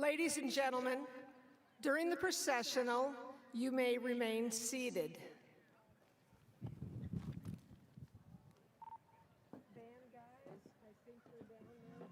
Ladies and gentlemen, during the processional, you may remain seated. Band guys, I think they're down there.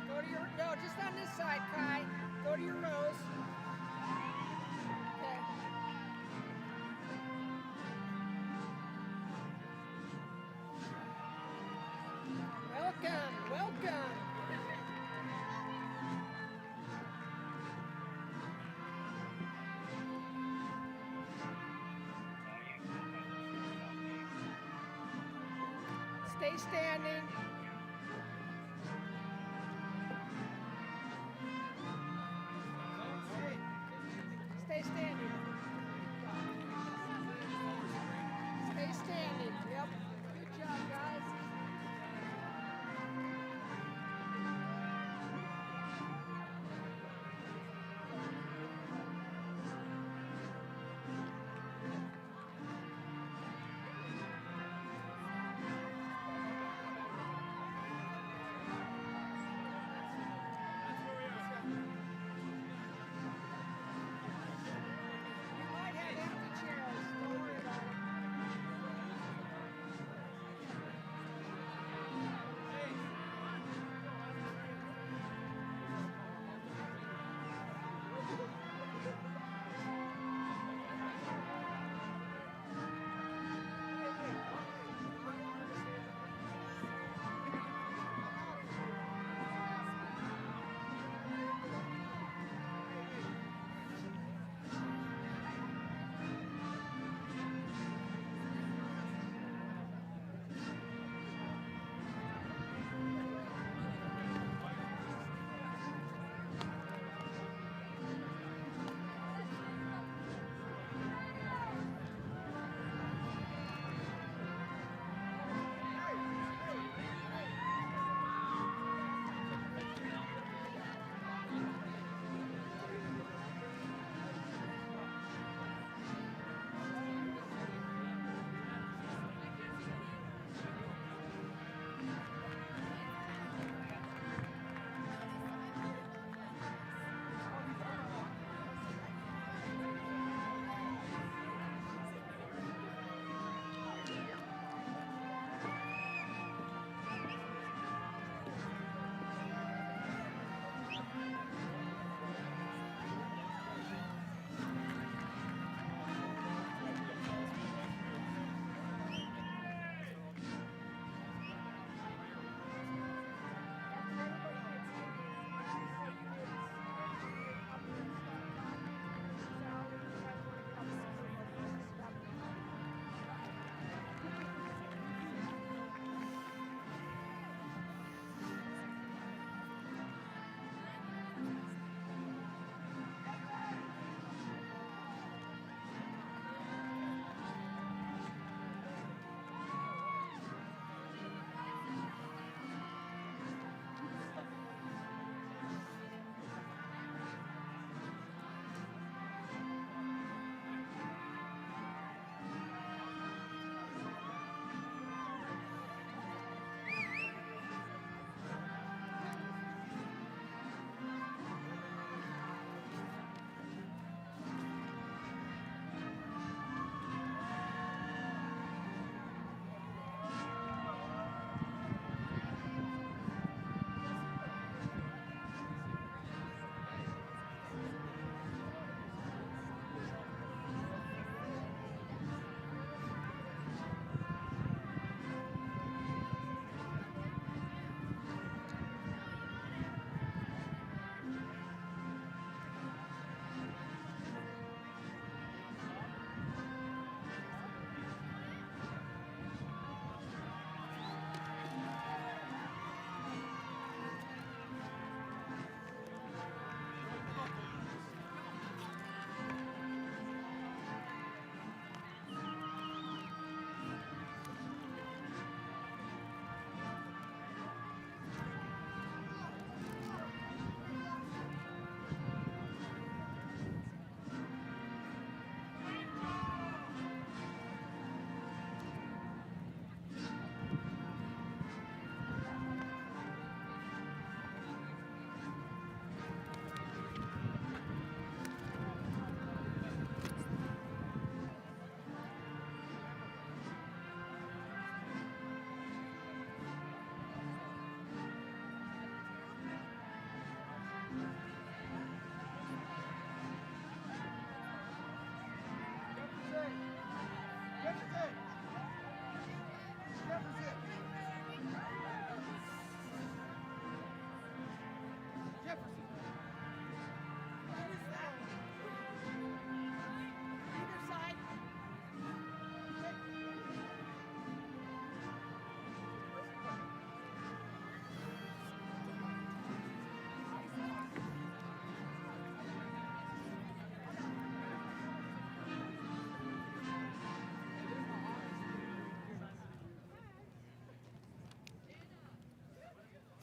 Go to your, no, just on this side, Kai. Go to your rows. Okay. Welcome, welcome. Stay standing. Stay standing. Stay standing. Yep. Good job, guys.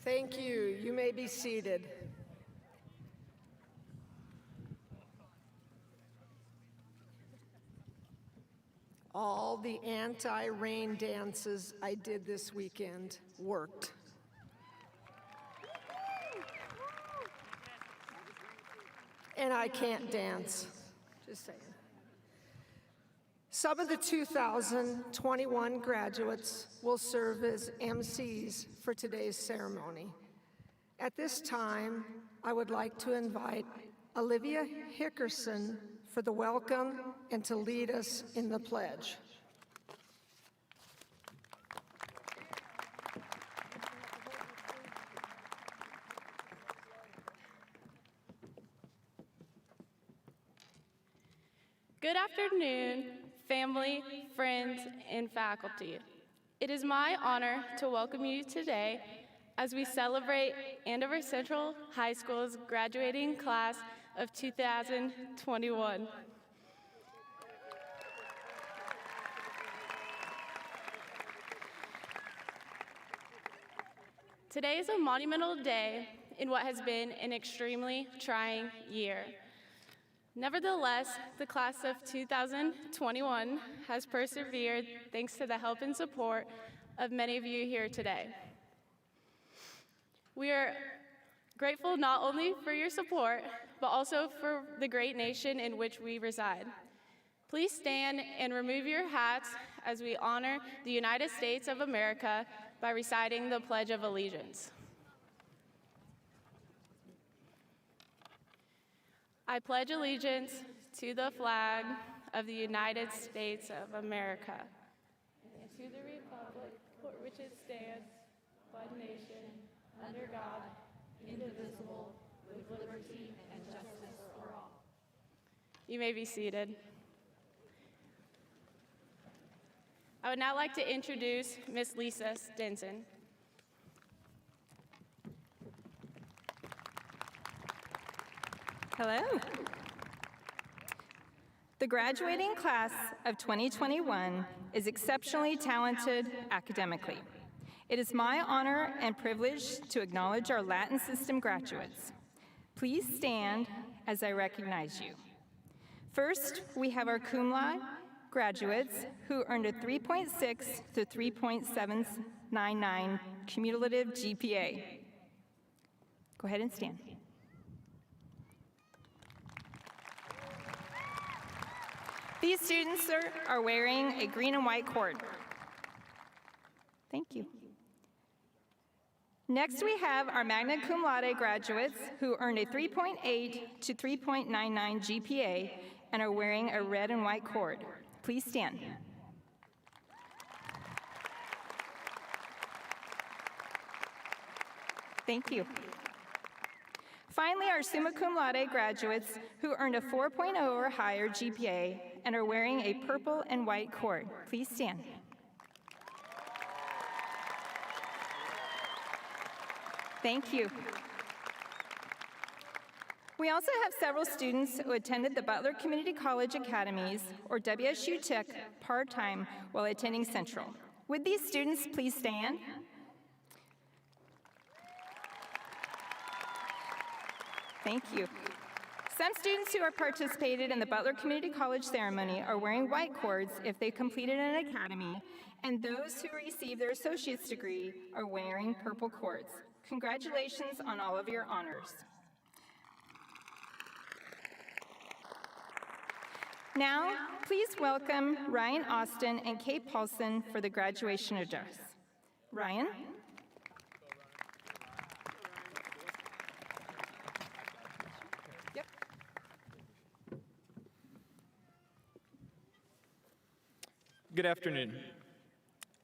Thank you. You may be seated. All the anti-rain dances I did this weekend worked. And I can't dance, just saying. Some of the 2021 graduates will serve as MCs for today's ceremony. At this time, I would like to invite Olivia Hickerson for the welcome and to lead us in the pledge. Good afternoon, family, friends, and faculty. It is my honor to welcome you today as we celebrate Andover Central High School's graduating class of 2021. Today is a monumental day in what has been an extremely trying year. Nevertheless, the class of 2021 has persevered thanks to the help and support of many of you here today. We are grateful not only for your support, but also for the great nation in which we reside. Please stand and remove your hats as we honor the United States of America by reciting the Pledge of Allegiance. I pledge allegiance to the flag of the United States of America and to the republic for which it stands, one nation, under God, indivisible, with liberty and justice for all. You may be seated. I would now like to introduce Ms. Lisa Stinson. Hello. The graduating class of 2021 is exceptionally talented academically. It is my honor and privilege to acknowledge our Latin system graduates. Please stand as I recognize you. First, we have our cum laude graduates who earned a 3.6 to 3.799 cumulative GPA. Go ahead and stand. These students are wearing a green and white cord. Thank you. Next, we have our magna cum laude graduates who earned a 3.8 to 3.99 GPA and are wearing a red and white cord. Please stand. Thank you. Finally, our summa cum laude graduates who earned a 4.0 or higher GPA and are wearing a purple and white cord. Please stand. Thank you. We also have several students who attended the Butler Community College Academies, or WSU Tech, part-time while attending Central. Would these students please stand? Thank you. Some students who are participated in the Butler Community College ceremony are wearing white cords if they completed an academy, and those who received their associate's degree are wearing purple cords. Congratulations on all of your honors. Now, please welcome Ryan Austin and Kate Paulson for the graduation address. Ryan? Good afternoon.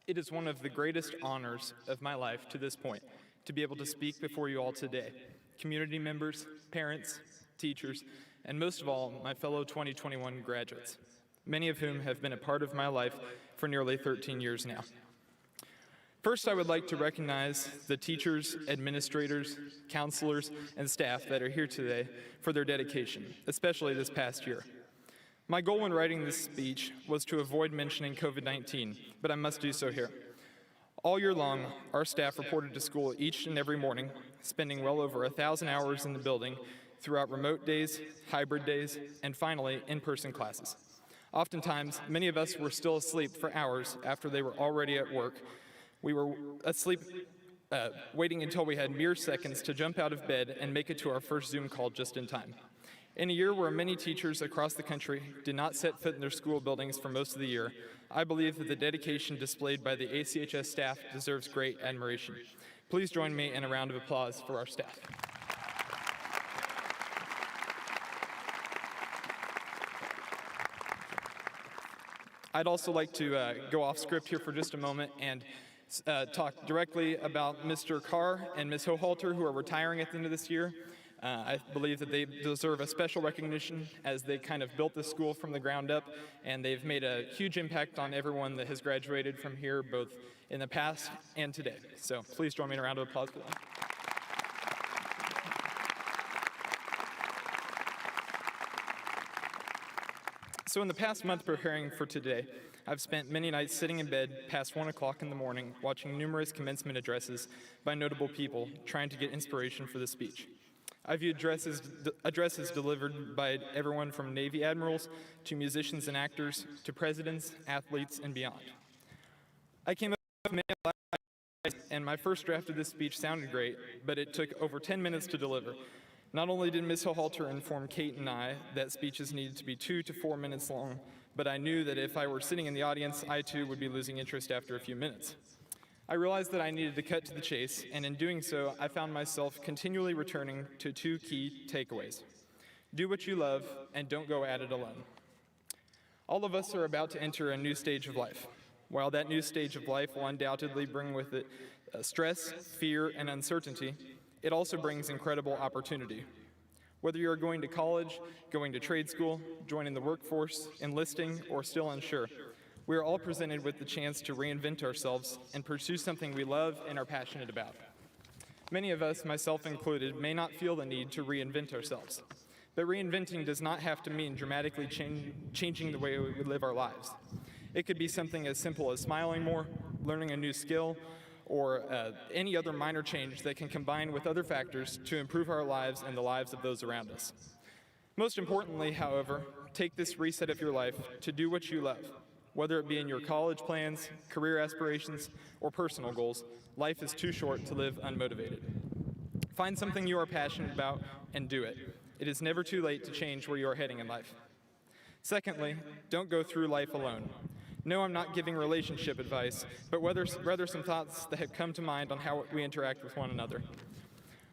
It is one of the greatest honors of my life to this point to be able to speak before you all today, community members, parents, teachers, and most of all, my fellow 2021 graduates, many of whom have been a part of my life for nearly 13 years now. First, I would like to recognize the teachers, administrators, counselors, and staff that are here today for their dedication, especially this past year. My goal when writing this speech was to avoid mentioning COVID-19, but I must do so here. All year long, our staff reported to school each and every morning, spending well over 1,000 hours in the building throughout remote days, hybrid days, and finally, in-person classes. Oftentimes, many of us were still asleep for hours after they were already at work. We were asleep, waiting until we had mere seconds to jump out of bed and make it to our first Zoom call just in time. In a year where many teachers across the country did not set foot in their school buildings for most of the year, I believe that the dedication displayed by the ACHS staff deserves great admiration. Please join me in a round of applause for our staff. I'd also like to go off script here for just a moment and talk directly about Mr. Carr and Ms. Hohalter, who are retiring at the end of this year. I believe that they deserve a special recognition as they kind of built this school from the ground up, and they've made a huge impact on everyone that has graduated from here, both in the past and today. So please join me in a round of applause for them. So in the past month preparing for today, I've spent many nights sitting in bed past 1 o'clock in the morning watching numerous commencement addresses by notable people trying to get inspiration for the speech. I view addresses delivered by everyone from Navy admirals to musicians and actors to presidents, athletes, and beyond. I came up with many ideas, and my first draft of this speech sounded great, but it took over 10 minutes to deliver. Not only did Ms. Hohalter inform Kate and I that speeches needed to be 2 to 4 minutes long, but I knew that if I were sitting in the audience, I too would be losing interest after a few minutes. I realized that I needed to cut to the chase, and in doing so, I found myself continually returning to 2 key takeaways. Do what you love, and don't go at it alone. All of us are about to enter a new stage of life. While that new stage of life will undoubtedly bring with it stress, fear, and uncertainty, it also brings incredible opportunity. Whether you're going to college, going to trade school, joining the workforce, enlisting, or still unsure, we are all presented with the chance to reinvent ourselves and pursue something we love and are passionate about. Many of us, myself included, may not feel the need to reinvent ourselves, but reinventing does not have to mean dramatically changing the way we live our lives. It could be something as simple as smiling more, learning a new skill, or any other minor change that can combine with other factors to improve our lives and the lives of those around us. Most importantly, however, take this reset of your life to do what you love. Whether it be in your college plans, career aspirations, or personal goals, life is too short to live unmotivated. Find something you are passionate about and do it. It is never too late to change where you are heading in life. Secondly, don't go through life alone. No, I'm not giving relationship advice, but rather some thoughts that have come to mind on how we interact with one another.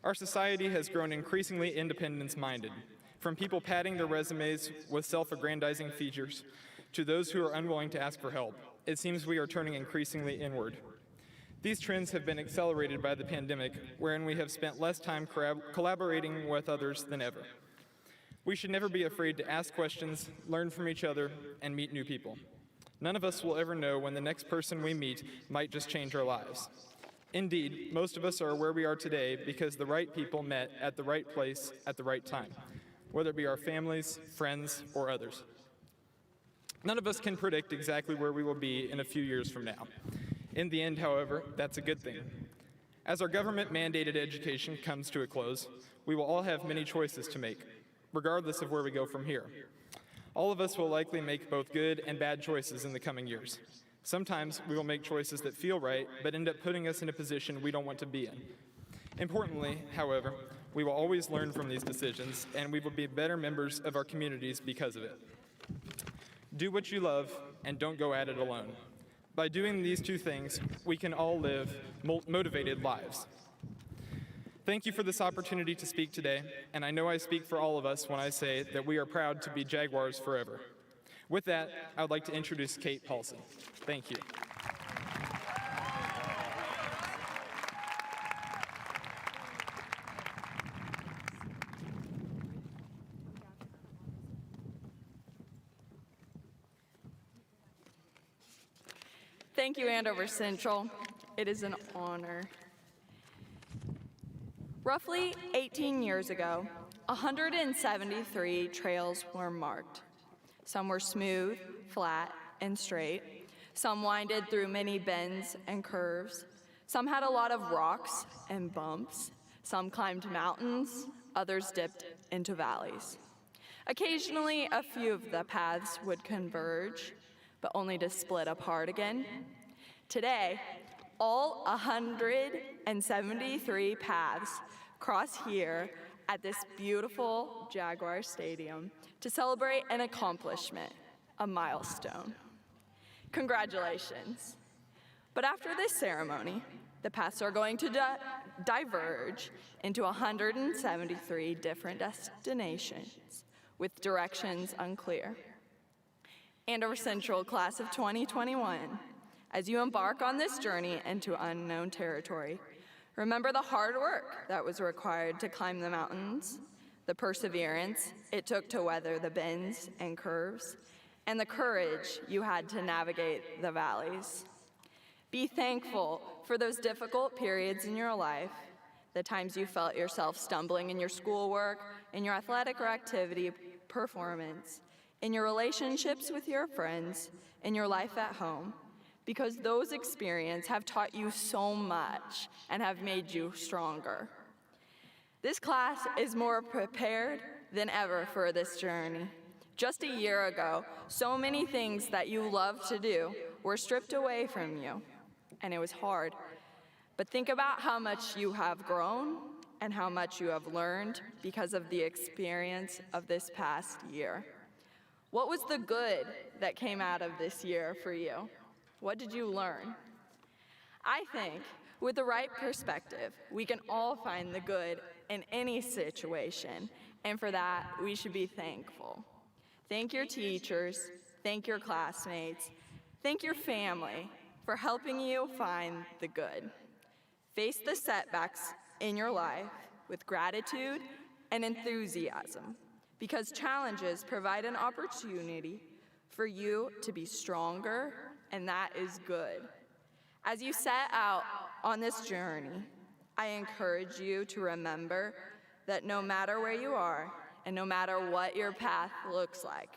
Our society has grown increasingly independence-minded, from people padding their resumes with self-aggrandizing features to those who are unwilling to ask for help. It seems we are turning increasingly inward. These trends have been accelerated by the pandemic, wherein we have spent less time collaborating with others than ever. We should never be afraid to ask questions, learn from each other, and meet new people. None of us will ever know when the next person we meet might just change our lives. Indeed, most of us are where we are today because the right people met at the right place at the right time, whether it be our families, friends, or others. None of us can predict exactly where we will be in a few years from now. In the end, however, that's a good thing. As our government-mandated education comes to a close, we will all have many choices to make, regardless of where we go from here. All of us will likely make both good and bad choices in the coming years. Sometimes we will make choices that feel right, but end up putting us in a position we don't want to be in. Importantly, however, we will always learn from these decisions, and we will be better members of our communities because of it. Do what you love, and don't go at it alone. By doing these 2 things, we can all live motivated lives. Thank you for this opportunity to speak today, and I know I speak for all of us when I say that we are proud to be Jaguars forever. With that, I would like to introduce Kate Paulson. Thank you. Thank you, Andover Central. It is an honor. Roughly 18 years ago, 173 trails were marked. Some were smooth, flat, and straight. Some winded through many bends and curves. Some had a lot of rocks and bumps. Some climbed mountains, others dipped into valleys. Occasionally, a few of the paths would converge, but only to split apart again. Today, all 173 paths cross here at this beautiful Jaguar Stadium to celebrate an accomplishment, a milestone. Congratulations. But after this ceremony, the paths are going to diverge into 173 different destinations with directions unclear. Andover Central Class of 2021, as you embark on this journey into unknown territory, remember the hard work that was required to climb the mountains, the perseverance it took to weather the bends and curves, and the courage you had to navigate the valleys. Be thankful for those difficult periods in your life, the times you felt yourself stumbling in your schoolwork, in your athletic or activity performance, in your relationships with your friends, in your life at home, because those experiences have taught you so much and have made you stronger. This class is more prepared than ever for this journey. Just a year ago, so many things that you love to do were stripped away from you, and it was hard. But think about how much you have grown and how much you have learned because of the experience of this past year. What was the good that came out of this year for you? What did you learn? I think with the right perspective, we can all find the good in any situation, and for that, we should be thankful. Thank your teachers, thank your classmates, thank your family for helping you find the good. Face the setbacks in your life with gratitude and enthusiasm, because challenges provide an opportunity for you to be stronger, and that is good. As you set out on this journey, I encourage you to remember that no matter where you are and no matter what your path looks like,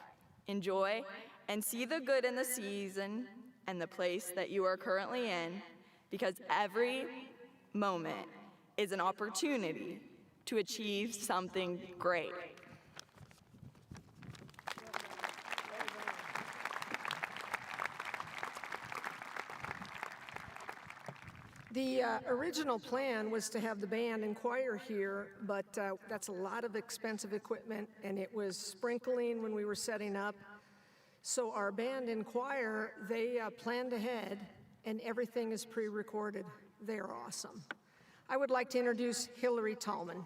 enjoy and see the good in the season and the place that you are currently in, because every moment is an opportunity to achieve something great. The original plan was to have the band and choir here, but that's a lot of expensive equipment, and it was sprinkling when we were setting up. So our band and choir, they planned ahead, and everything is pre-recorded. They are awesome. I would like to introduce Hillary Tallman.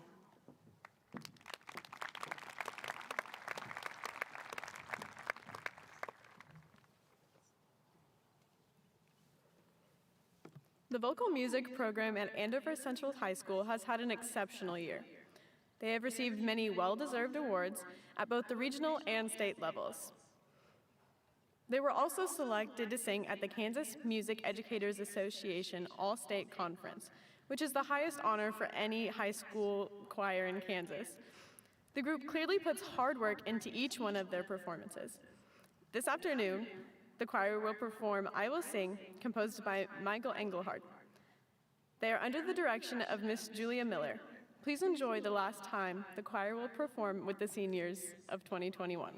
The vocal music program at Andover Central High School has had an exceptional year. They have received many well-deserved awards at both the regional and state levels. They were also selected to sing at the Kansas Music Educators Association All-State Conference, which is the highest honor for any high school choir in Kansas. The group clearly puts hard work into each one of their performances. This afternoon, the choir will perform I Will Sing, composed by Michael Engelhardt. They are under the direction of Miss Julia Miller. Please enjoy the last time the choir will perform with the seniors of 2021.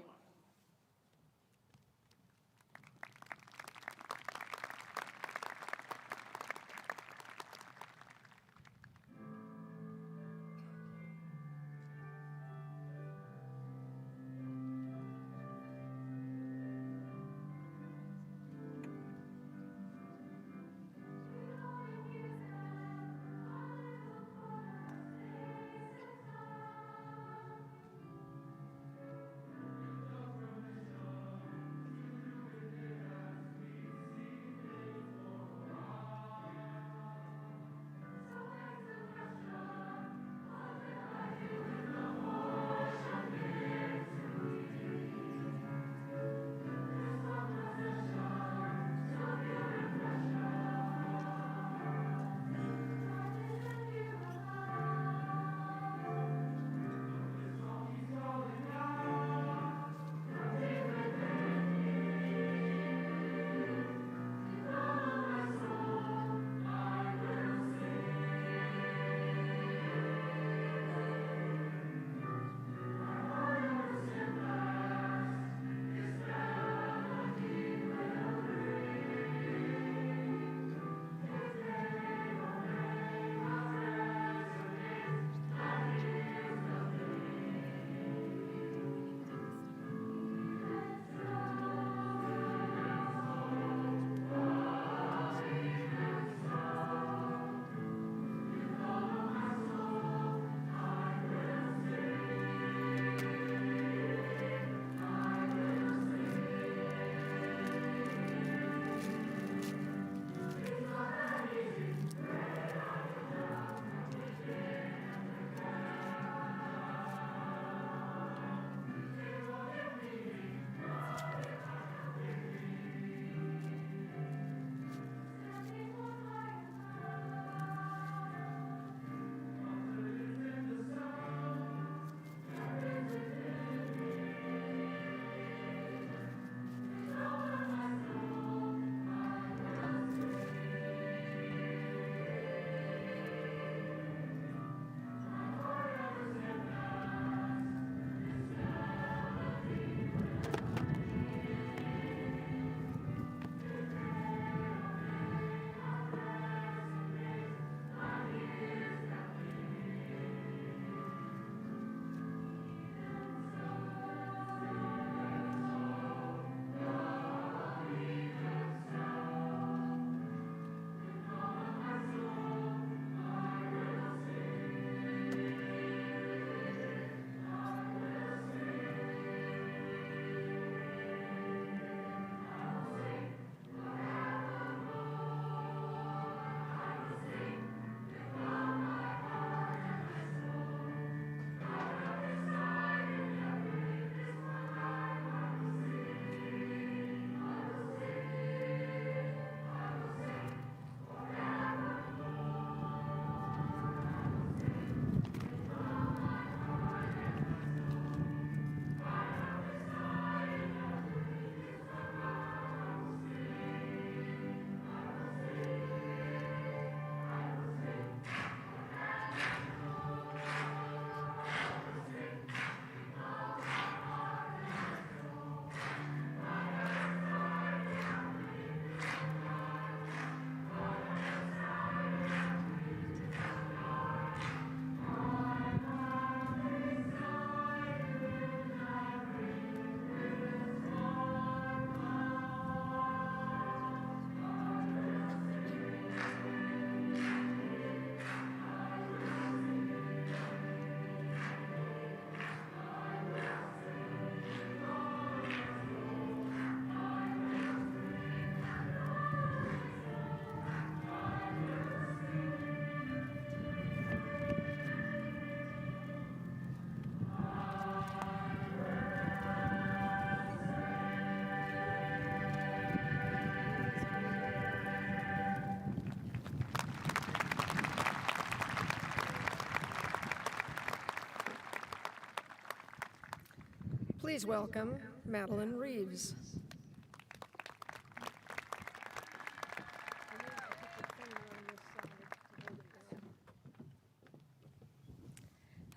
Please welcome Madeline Reeves.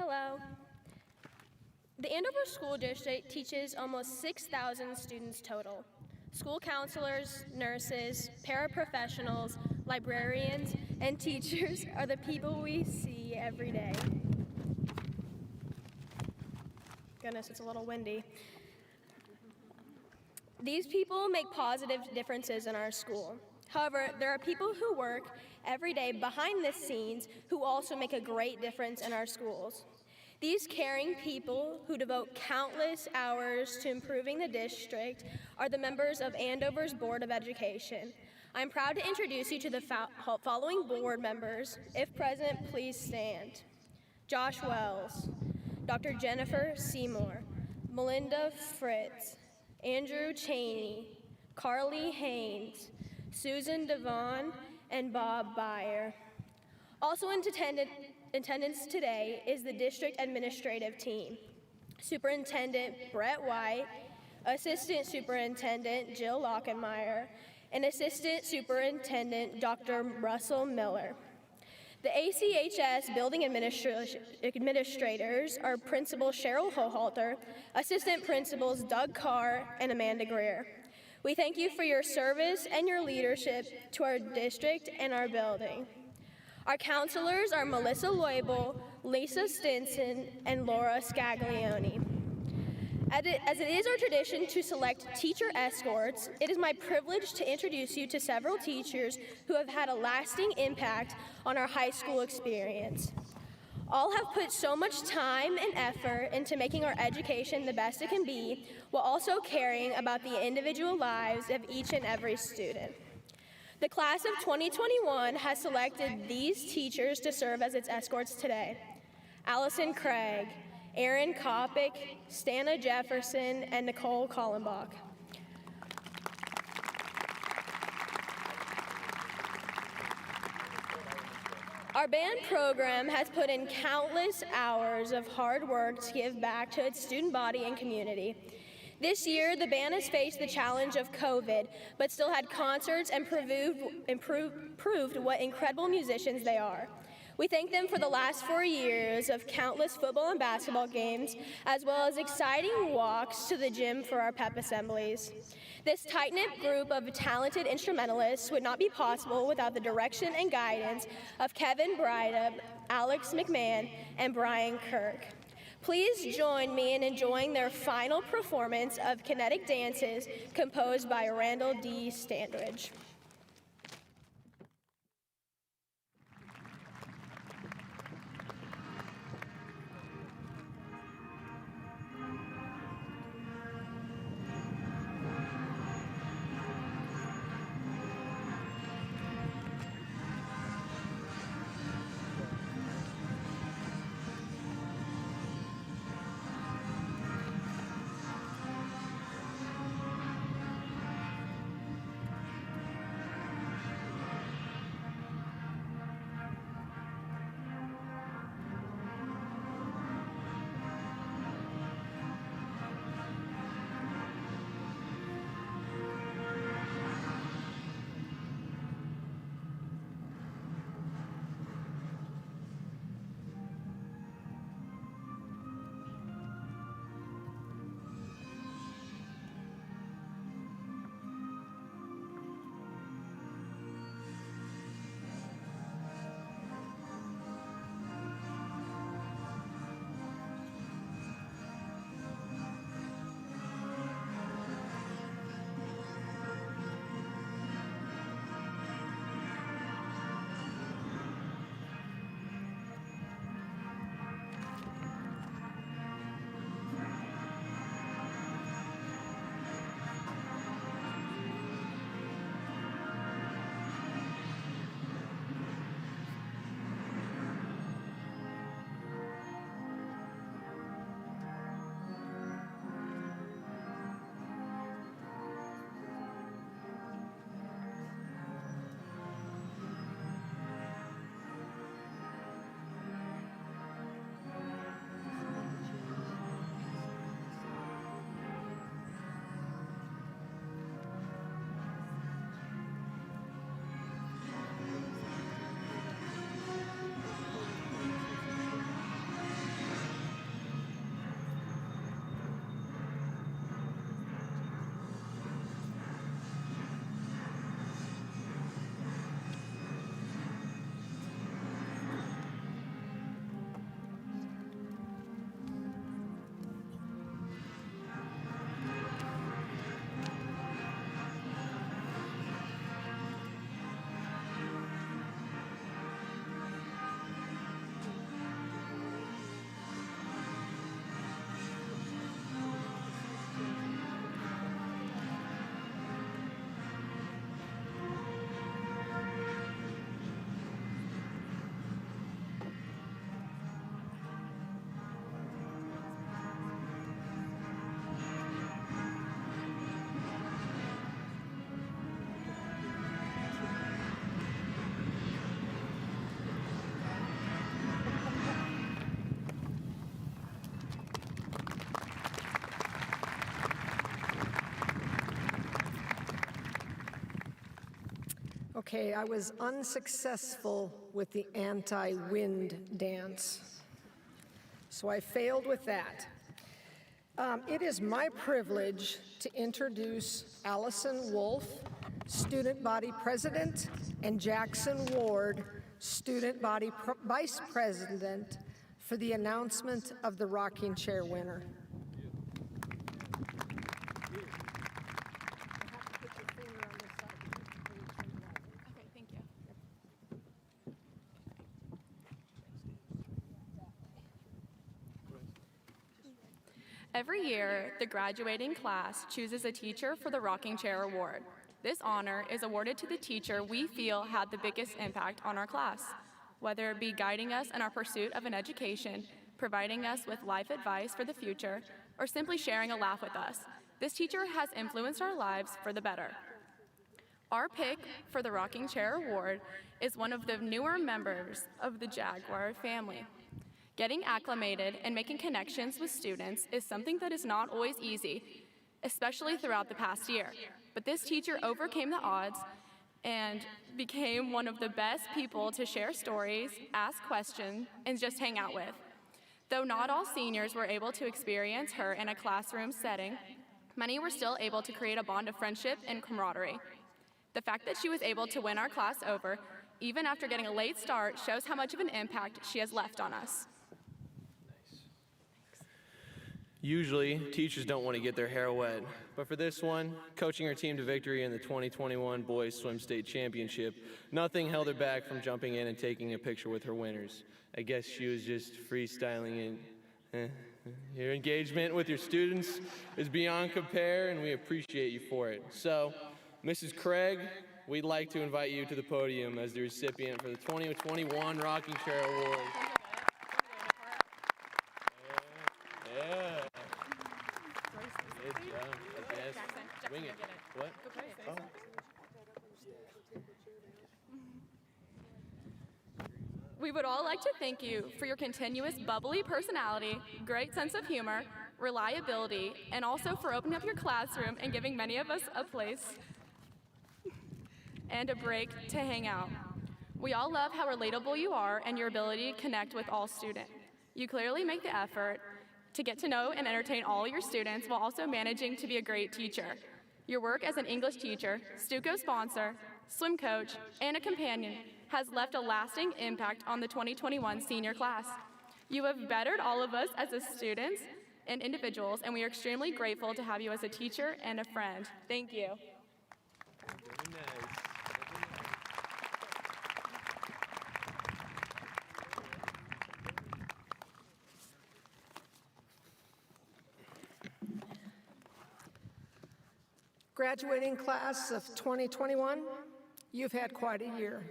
Hello. The Andover School District teaches almost 6,000 students total. School counselors, nurses, paraprofessionals, librarians, and teachers are the people we see every day. Goodness, it's a little windy. These people make positive differences in our school. However, there are people who work every day behind the scenes who also make a great difference in our schools. These caring people who devote countless hours to improving the district are the members of Andover's Board of Education. I'm proud to introduce you to the following board members. If present, please stand. Josh Wells, Dr. Jennifer Seymour, Melinda Fritz, Andrew Cheney, Carly Haynes, Susan Devon, and Bob Byer. Also in attendance today is the district administrative team. Superintendent Brett White, Assistant Superintendent Jill Lockenmeyer, and Assistant Superintendent Dr. Russell Miller. The ACHS building administrators are Principal Cheryl Hohalter, Assistant Principals Doug Carr, and Amanda Greer. We thank you for your service and your leadership to our district and our building. Our counselors are Melissa Loibel, Lisa Stinson, and Laura Scaglione. As it is our tradition to select teacher escorts, it is my privilege to introduce you to several teachers who have had a lasting impact on our high school experience. All have put so much time and effort into making our education the best it can be, while also caring about the individual lives of each and every student. The class of 2021 has selected these teachers to serve as its escorts today: Allison Craig, Aaron Kopic, Stana Jefferson, and Nicole Kallenbach. Our band program has put in countless hours of hard work to give back to its student body and community. This year, the band has faced the challenge of COVID, but still had concerts and proved what incredible musicians they are. We thank them for the last 4 years of countless football and basketball games, as well as exciting walks to the gym for our pep assemblies. This tight-knit group of talented instrumentalists would not be possible without the direction and guidance of Kevin Brydup, Alex McMahon, and Brian Kirk. Please join me in enjoying their final performance of Kinetic Dances, composed by Randall D. Standridge. Okay, I was unsuccessful with the anti-wind dance, so I failed with that. It is my privilege to introduce Allison Wolf, Student Body President, and Jackson Ward, Student Body Vice President, for the announcement of the rocking chair winner. Okay, thank you. Every year, the graduating class chooses a teacher for the Rocking Chair Award. This honor is awarded to the teacher we feel had the biggest impact on our class, whether it be guiding us in our pursuit of an education, providing us with life advice for the future, or simply sharing a laugh with us. This teacher has influenced our lives for the better. Our pick for the Rocking Chair Award is one of the newer members of the Jaguar family. Getting acclimated and making connections with students is something that is not always easy, especially throughout the past year. But this teacher overcame the odds and became one of the best people to share stories, ask questions, and just hang out with. Though not all seniors were able to experience her in a classroom setting, many were still able to create a bond of friendship and camaraderie. The fact that she was able to win our class over, even after getting a late start, shows how much of an impact she has left on us. Usually, teachers don't want to get their hair wet, but for this one, coaching her team to victory in the 2021 Boys Swim State Championship, nothing held her back from jumping in and taking a picture with her winners. I guess she was just freestyling it. Your engagement with your students is beyond compare, and we appreciate you for it. So, Mrs. Craig, we'd like to invite you to the podium as the recipient for the 2021 Rocking Chair Award. Yeah. Good job. Yes. Wing it. What? Oh. We would all like to thank you for your continuous bubbly personality, great sense of humor, reliability, and also for opening up your classroom and giving many of us a place and a break to hang out. We all love how relatable you are and your ability to connect with all students. You clearly make the effort to get to know and entertain all your students while also managing to be a great teacher. Your work as an English teacher, Stuco sponsor, swim coach, and a companion has left a lasting impact on the 2021 senior class. You have bettered all of us as students and individuals, and we are extremely grateful to have you as a teacher and a friend. Thank you. Very nice. Graduating class of 2021, you've had quite a year.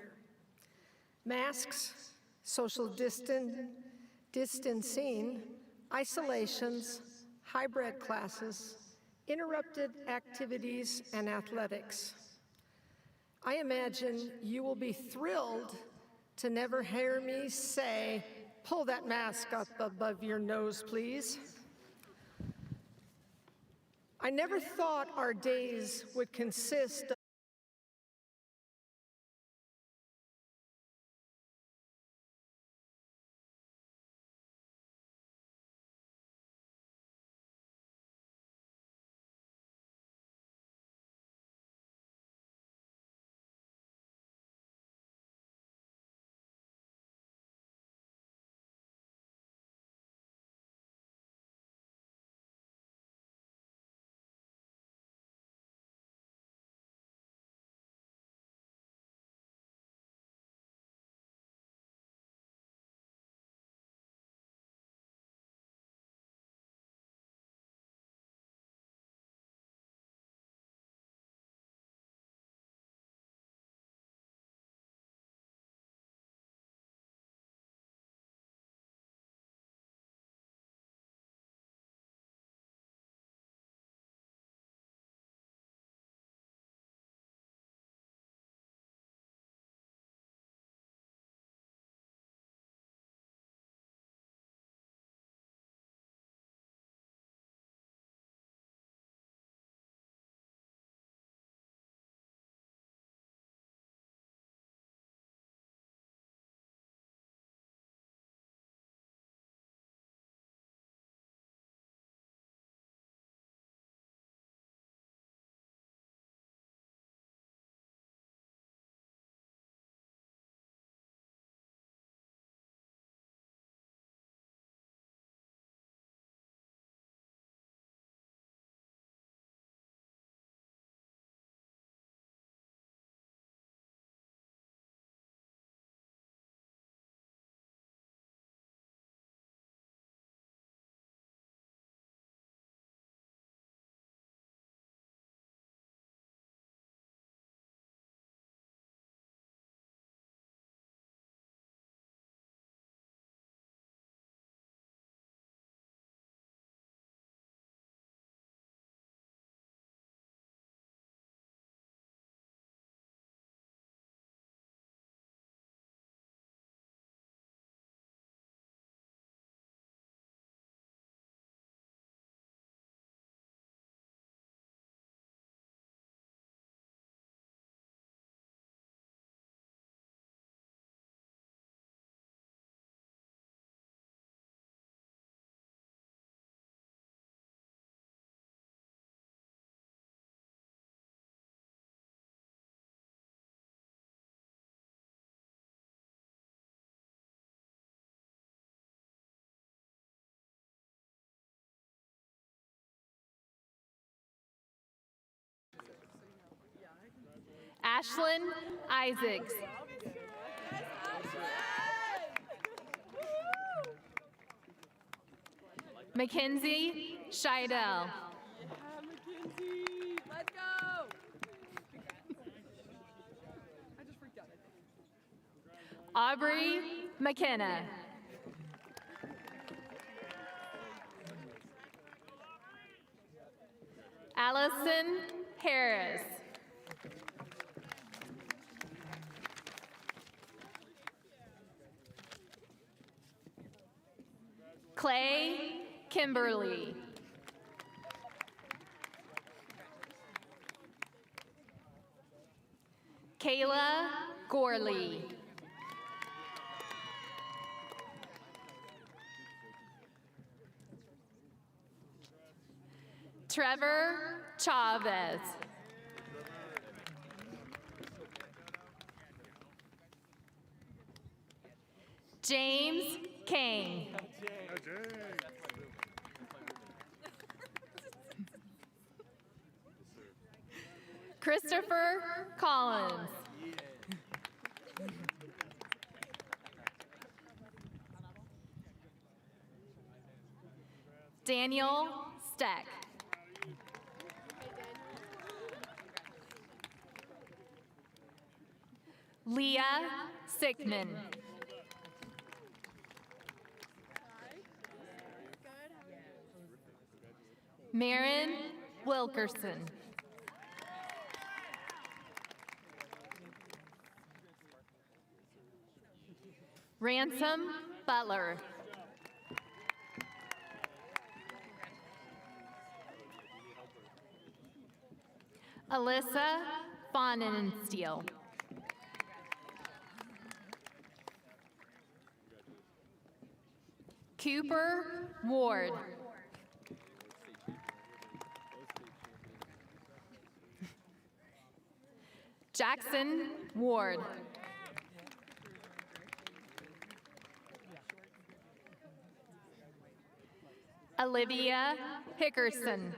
Masks, social distancing, isolations, hybrid classes, interrupted activities, and athletics. I imagine you will be thrilled to never hear me say, "Pull that mask up above your nose, please." I never thought our days would consist Ashlyn Isaacs. Mackenzie Scheidel. Let's go! Aubrey McKenna. Allison Harris. Clay Kimberly. Kayla Gorley. Trevor Chavez. James Kane. Christopher Collins. Daniel Steck. Leah Sickman. Marin Wilkerson. Ransom Butler. Alyssa Fonensteel. Cooper Ward. Jackson Ward. Olivia Hickerson.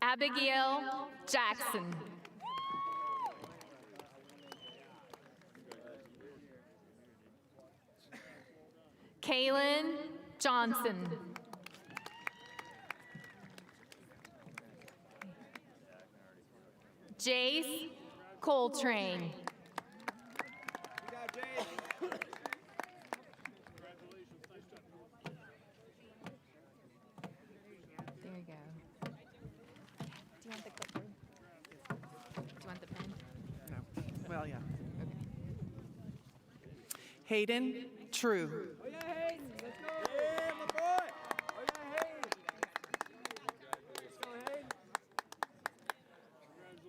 Abigail Jackson. Kaylin Johnson. Jace Coltrane. There you go. Do you want the clipboard? Do you want the pen? No. Well, yeah. Okay. Hayden True.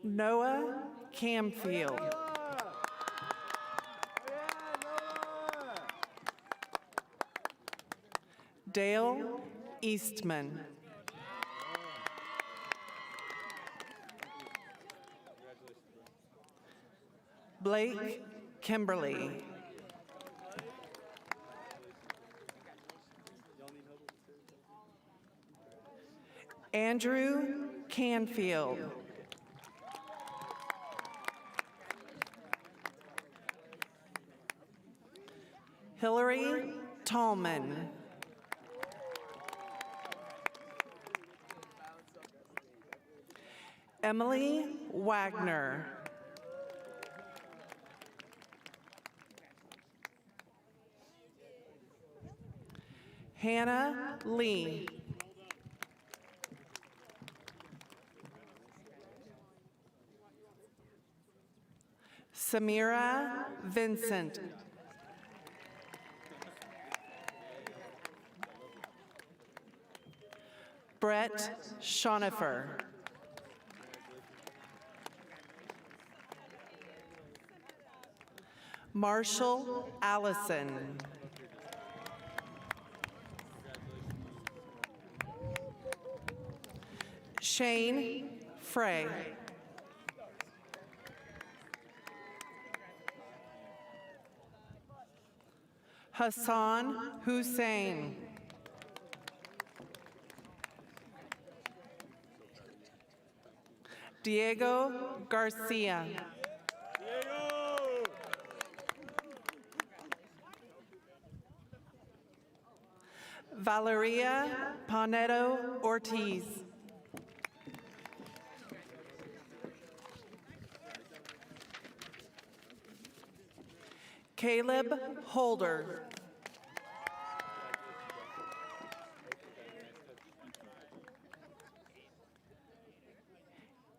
Noah Camfield. Dale Eastman. Blake Kimberly. Andrew Canfield. Hillary Tallman. Emily Wagner. Hannah Lee. Samira Vincent. Brett Schonifer. Marshall Allison. Shane Frey. Hassan Hussein. Diego Garcia. Valeria Paneto Ortiz. Caleb Holder.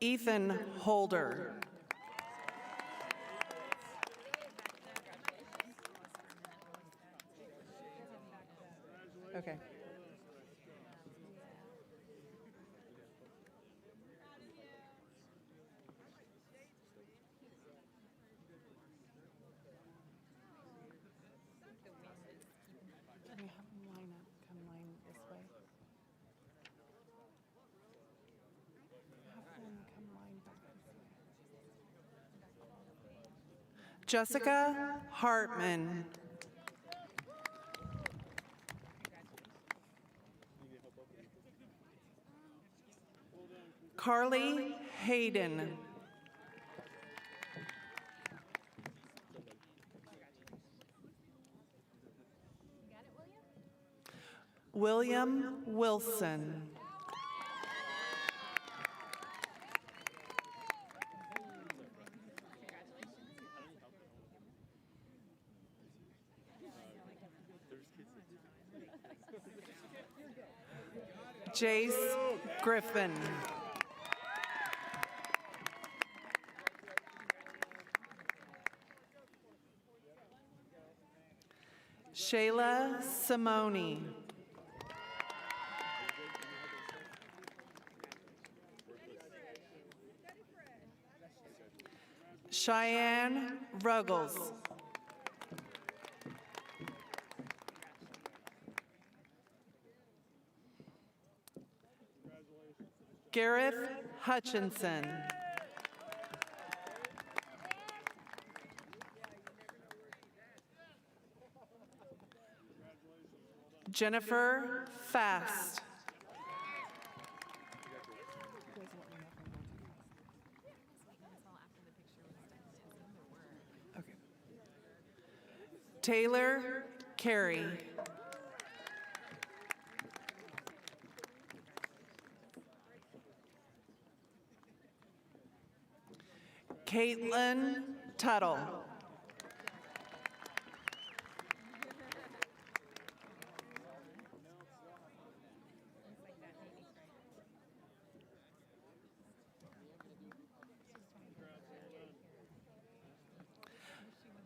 Ethan Holder. Okay. Jessica Hartman. Carly Hayden. William Wilson. Jace Griffin. Shayla Simone. Cheyenne Ruggles. Gareth Hutchinson. Jennifer Fast. Okay. Taylor Carey. Caitlin Tuttle.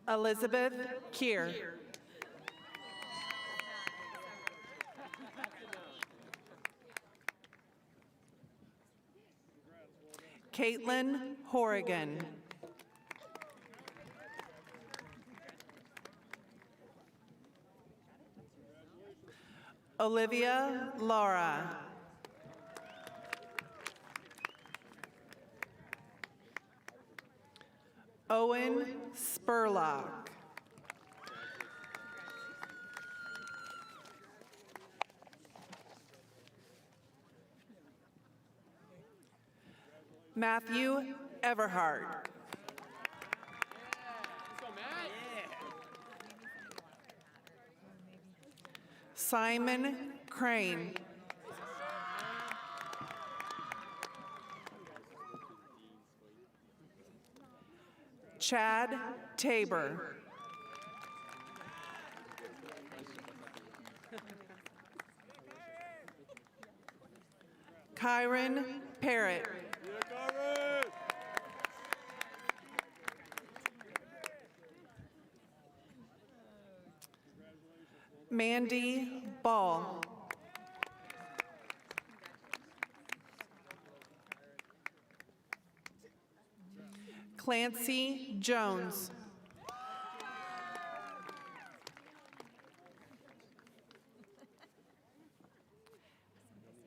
Elizabeth Keir. Caitlin Horrigan. Olivia Lara. Owen Spurlock. Matthew Everhart. Simon Crane. Chad Tabor. Kyron Parrott. Mandy Ball. Clancy Jones.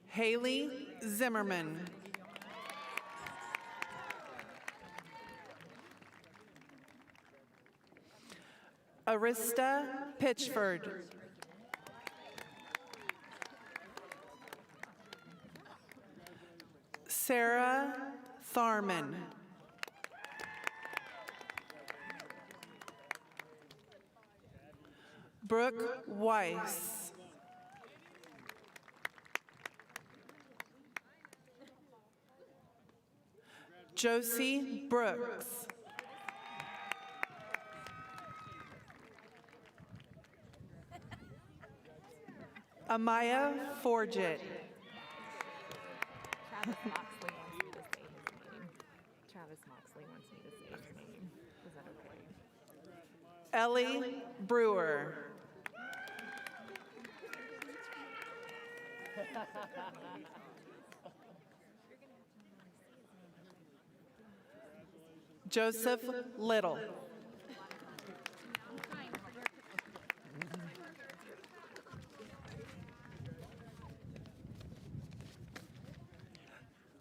Haley Zimmerman. Arista Pitchford. Sarah Tharman. Brooke Weiss. Josie Brooks. Amaya Forget. Travis Moxley wants me to say his name. Travis Moxley wants me to say his name. Is that okay? Ellie Brewer. Joseph Little.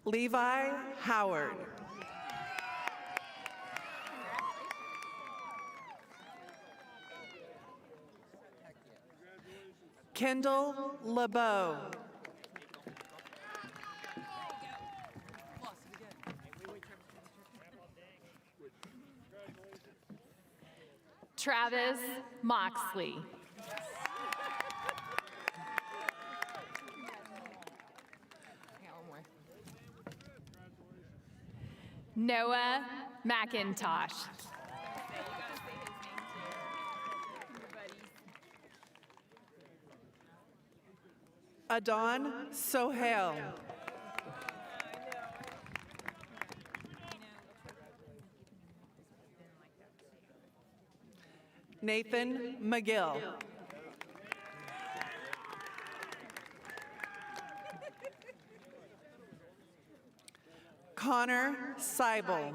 Levi Howard. Kendall LeBeau. Travis Moxley. Noah McIntosh. Adon Sohail. Nathan McGill. Connor Seibel.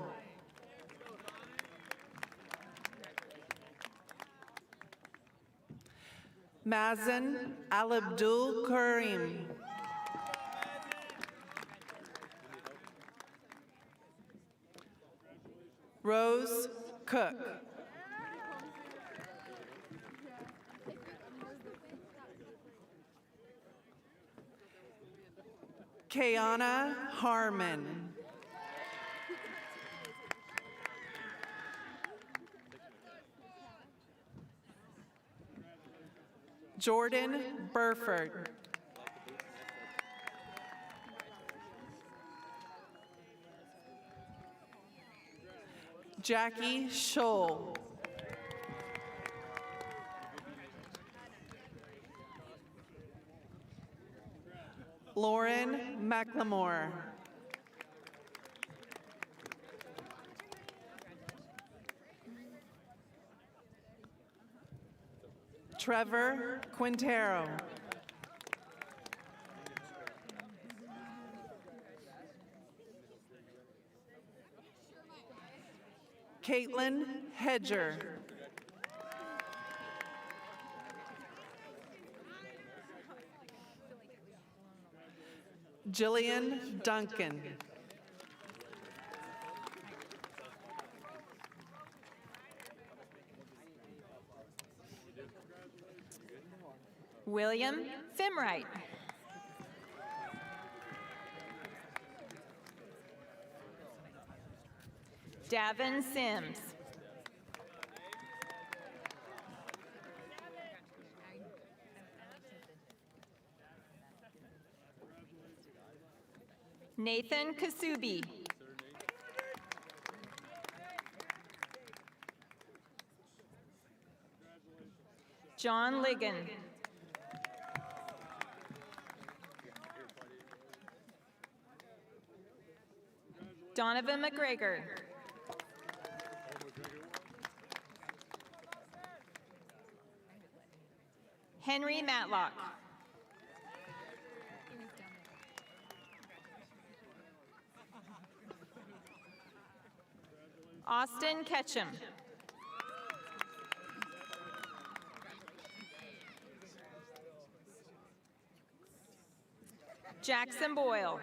Mazen Al-Abdul Karim. Rose Cook. Kayana Harmon. Jordan Burford. Jackie Scholl. Lauren McLemore. Trevor Quintero. Caitlin Hedger. Jillian Duncan. William Fimwright. Davin Sims. Nathan Kasubi. John Ligon. Donovan McGregor. Henry Matlock. Austin Ketchum. Jackson Boyle.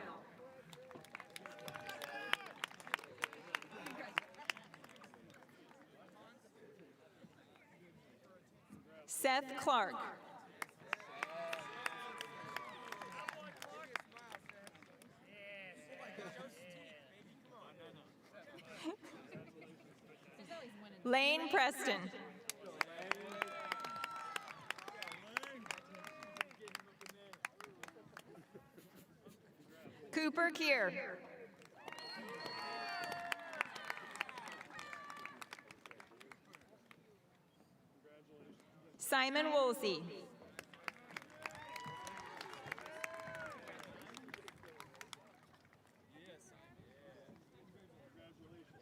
Seth Clark. Lane Preston. Cooper Kier. Simon Woolsey.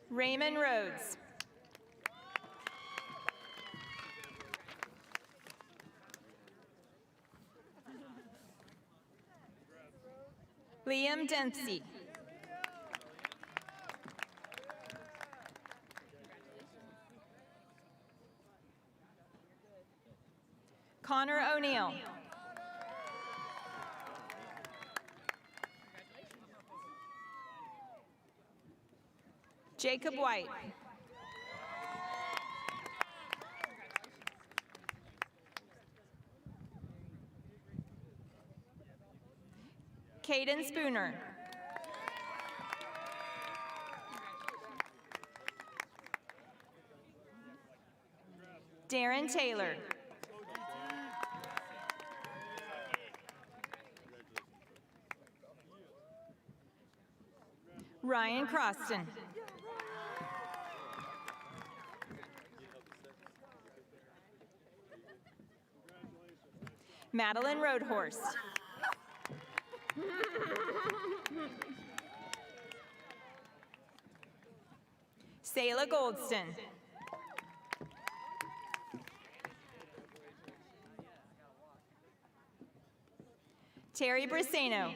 Raymond Rhodes. Liam Dempsey. Connor O'Neill. Jacob White. Caden Spooner. Darren Taylor. Ryan Croston. Madeline Roadhorse. Sayla Goldston. Terry Briseno.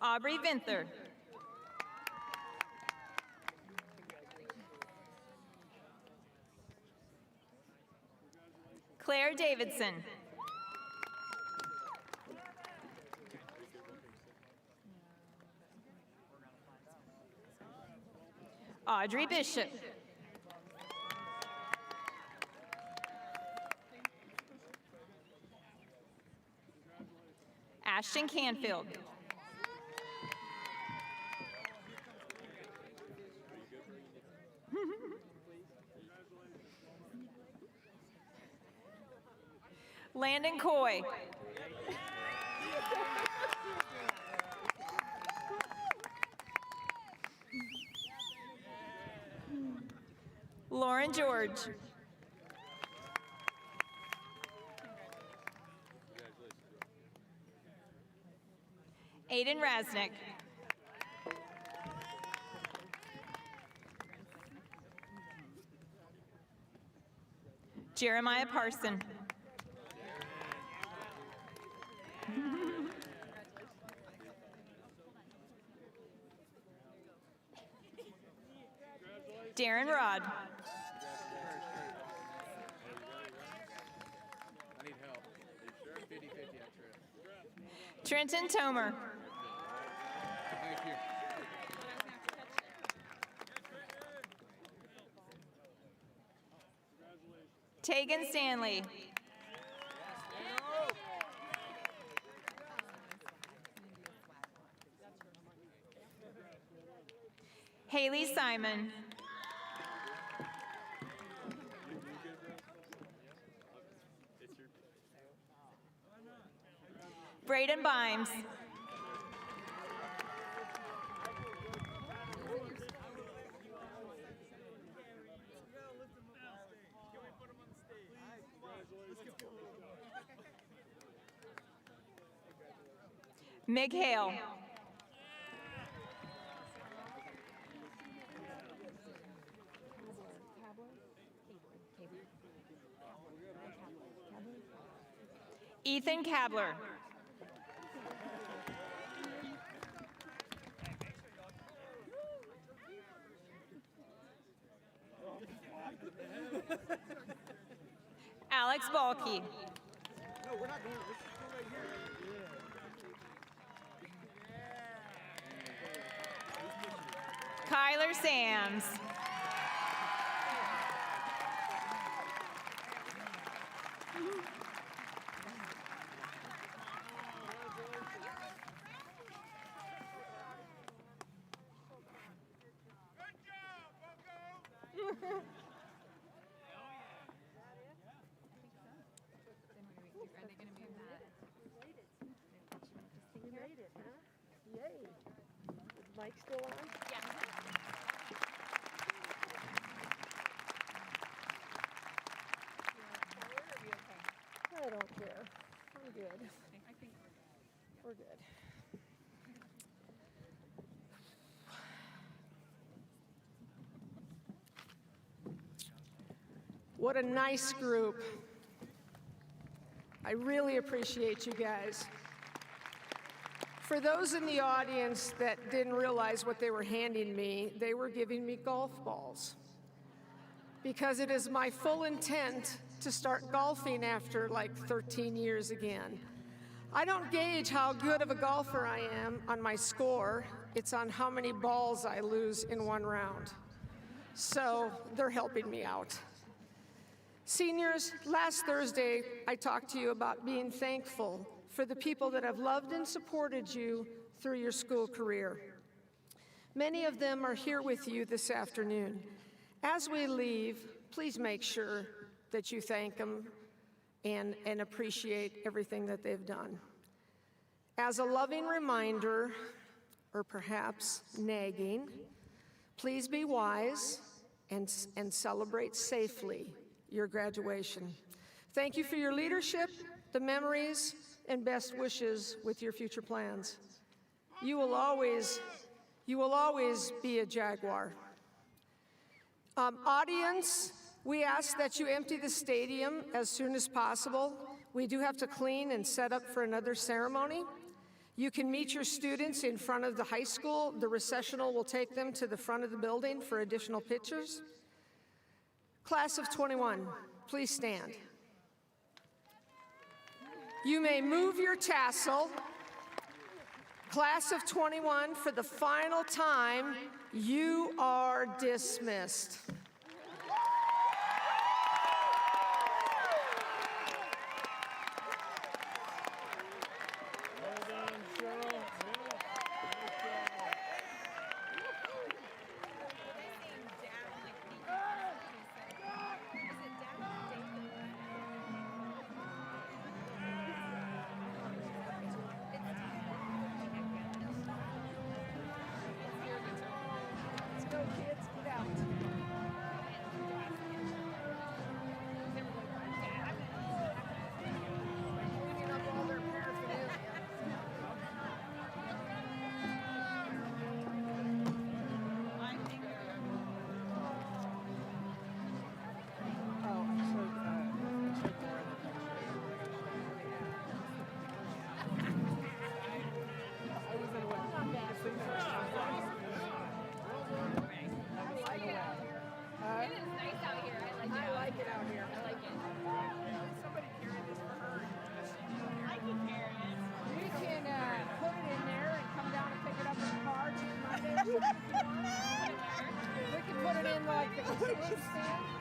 Aubrey Vinther. Claire Davidson. Audrey Bishop. Ashton Canfield. Landon Coy. Lauren George. Aiden Rasnick. Jeremiah Parson. Darren Rod. I need help. Are you sure? 50-50 extra. Trenton Tomer. Thank you. Tegan Stanley. Haley Simon. Braden Bimes. Mig Hale. Ethan Kabler. Alex Balke. No, we're not going. Let's go right here. Kyler Sams. mic still on? I don't care. I'm good. We're good. What a nice group. I really appreciate you guys. For those in the audience that didn't realize what they were handing me, they were giving me golf balls. Because it is my full intent to start golfing after like 13 years again. I don't gauge how good of a golfer I am on my score. It's on how many balls I lose in one round. So they're helping me out. Seniors, last Thursday, I talked to you about being thankful for the people that have loved and supported you through your school career. Many of them are here with you this afternoon. As we leave, please make sure that you thank them and appreciate everything that they've done. As a loving reminder, or perhaps nagging, please be wise and celebrate safely your graduation. Thank you for your leadership, the memories, and best wishes with your future plans. You will always be a Jaguar. Audience, we ask that you empty the stadium as soon as possible. We do have to clean and set up for another ceremony. You can meet your students in front of the high school. The recessional will take them to the front of the building for additional pictures. Class of 21, please stand. You may move your tassel. Class of 21, for the final time, you are dismissed. We can put it in like the concession stand.